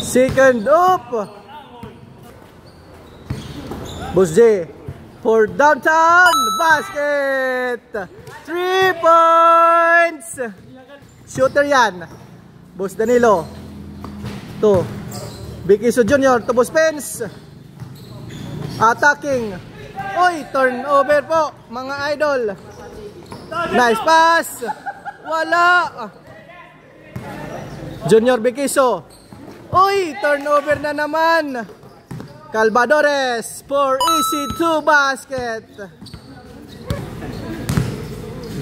Second up. Boss J for downtown basket. 3 points. Shooter yan. Boss Danilo. To Bikiso Junior to Boss Pence. Attacking. Oy, turnover po mga idol. Nice pass. Wala. Junior Bikiso. Oy, turnover na naman. Calvadores for easy 2 basket.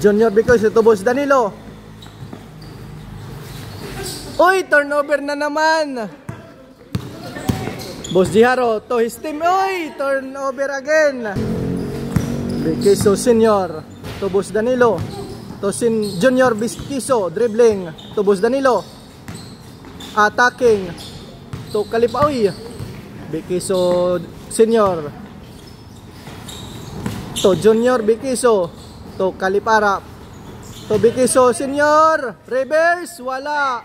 Junior Bikiso to Boss Danilo. Oy, turnover na naman. Boss Jiharo to his team. Oy, turnover again. Bikiso Senior to Boss Danilo. To Junior Bikiso dribbling to Boss Danilo. Attacking to Kalipa. Oy, Bikiso Senior to Junior Bikiso to Kalipara to Bikiso Senior. Reverse. Wala.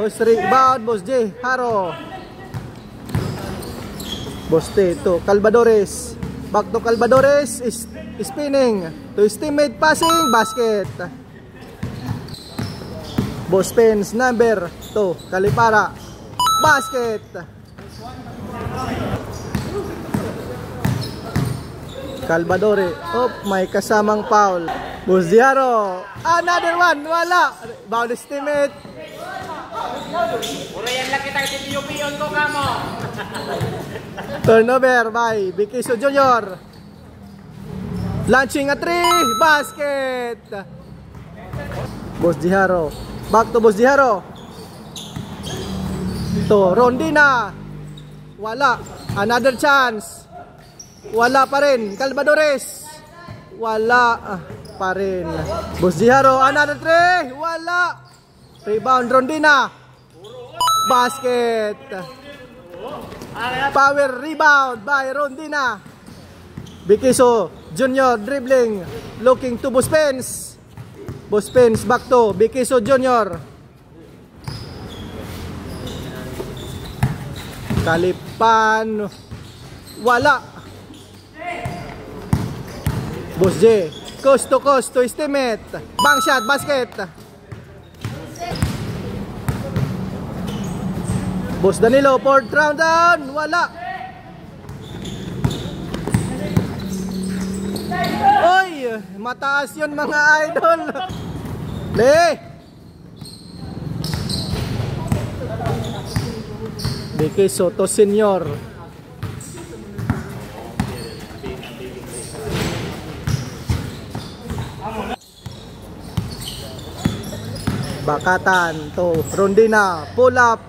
Host rebound Boss J Haro. Boss T to Calvadores. Back to Calvadores. Spinning to his teammate, passing basket. Boss Pence number to Kalipara. Basket. Calvadore. Oh, may kasamang foul. Boss Diaro. Another one. Wala. Bound his teammate. Urayan lang kita iti-piyon ko kamo. Turnover by Bikiso Junior. Launching a 3. Basket. Boss Jiharo. Back to Boss Jiharo. To Rondina. Wala. Another chance. Wala pa rin. Calvadores. Wala pa rin. Boss Jiharo. Another 3. Wala. Rebound Rondina. Basket. Power rebound by Rondina. Bikiso Junior dribbling. Looking to Boss Pence. Boss Pence back to Bikiso Junior. Kalipan. Wala. Boss J. Coast to his teammate. Bang shot. Basket. Boss Danilo, 4th round down. Wala. Oy, mataas yun mga idol. Le. Bikiso to Senior. Bakatan to Rondina. Pull up.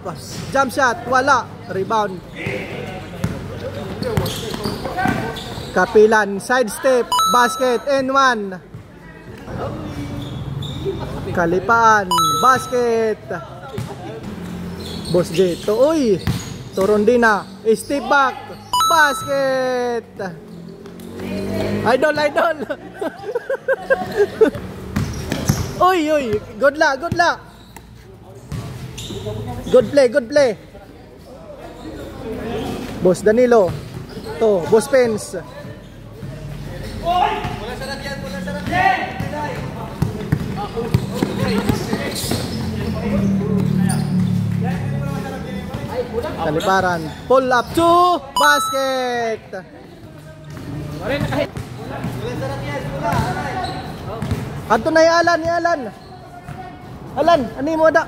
Jump shot. Wala. Rebound. Kapilan. Side step. Basket. N1. Kalipaan. Basket. Boss J. To uy. To Rondina. Step back. Basket. Idol. Uy. Good luck. Good play. Boss Danilo. To Boss Pence. Kaliparan. Pull up to basket. Ato na Alan. Alan, ani mo da?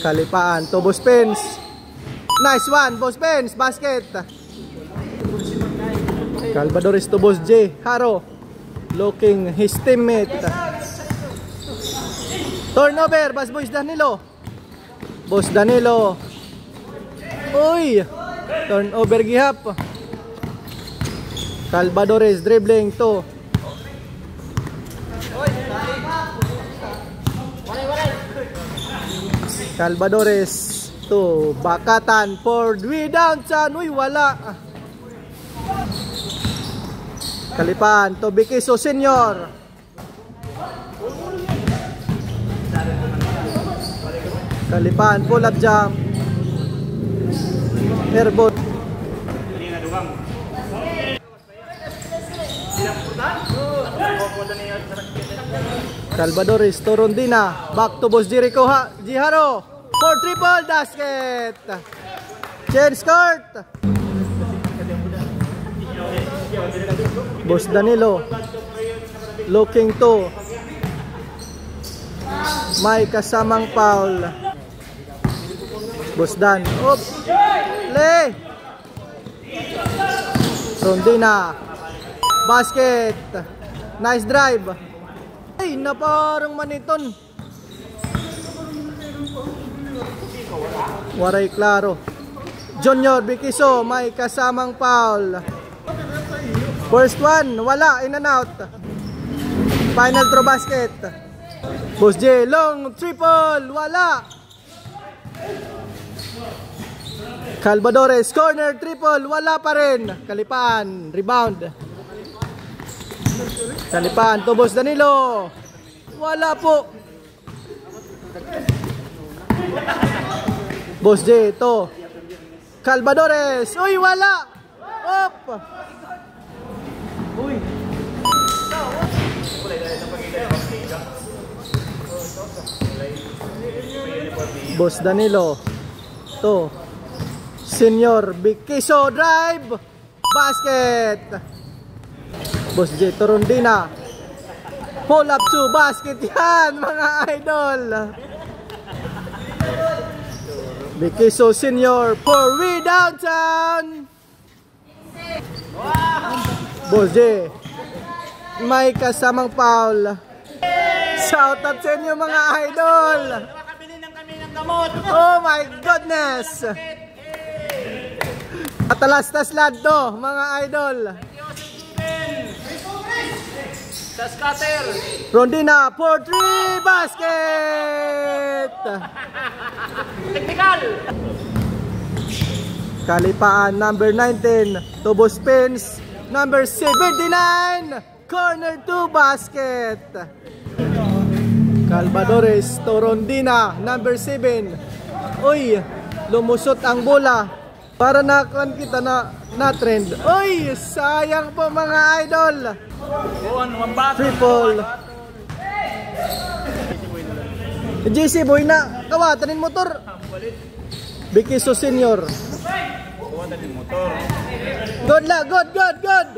Kalipaan to Boss Pence. Nice one, Boss Pence. Basket. Calvadores to Boss J Haro. Looking his teammate. Turnover, Boss Danilo. Boss Danilo. Uy. Turnover gihap. Calvadores dribbling to Calvadores to Bakatan for downtown. Uy, wala. Kalipan to Bikiso Senior. Kalipaan, pull up jump. Airball. Salvadores, Torondina. Back to Boss Jericho Jiharo. For triple basket. Change court. Boss Danilo. Looking to. May kasamang foul. Boss Dan. Up. Play. Torondina. Basket. Nice drive. Ay, na parang maniton. Waray klaro. Junior Bikiso, may kasamang foul. First one, wala, in and out. Final throw basket. Boss J, long triple, wala. Calvadores, corner triple, wala pa rin. Kalipaan, rebound. Kalipaan to Boss Danilo. Wala po. Boss J to Calvadores. Uy, wala. Op. Uy. Boss Danilo to Senior Bikiso, drive basket. Boss J Torondina. Pull up to basket yan, mga idol. Bikiso Senior for we downtown. Boss J, may kasamang foul. Shout out sa inyo, mga idol. Nakabili ng kami ng gamot. Oh my goodness. Atalastas lad to, mga idol. Sa scatter. Rondina for 3 basket. Technical. Kalipaan number 19 to Boss Pins. Number 79 corner 2 basket. Calvadores to Rondina number 7. Uy, lumusot ang bola. Para nakuan kita na trend. Uy, sayang po, mga idol. Triple. JC Boy na kawatanin motor. Bikiso Senior. Good la, good.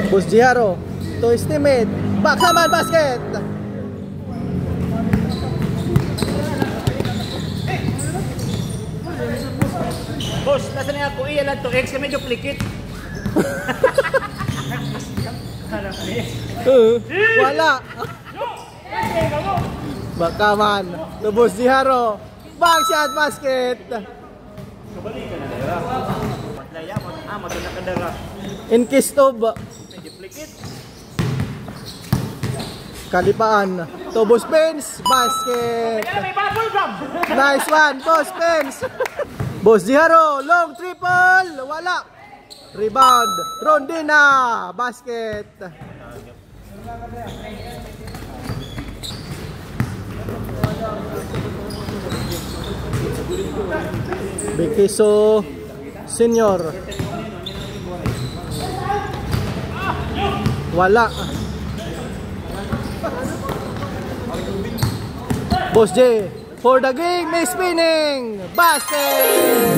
Boss Jiharo to estimate. Bakaman basket. Boss, nasa na ako iyalan to. X kami duplicate. Wala. Bakaman to Boss Jiharo. Back shot basket. In case of Kalipaan to Boss Pens basket. Nice one, Boss Pens. Boss Jiharo, long triple, wala. Rebound, Rondina, basket. Bikiso Senior. Wala. Boss J for the game is spinning. Basket.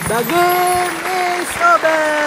The game is over.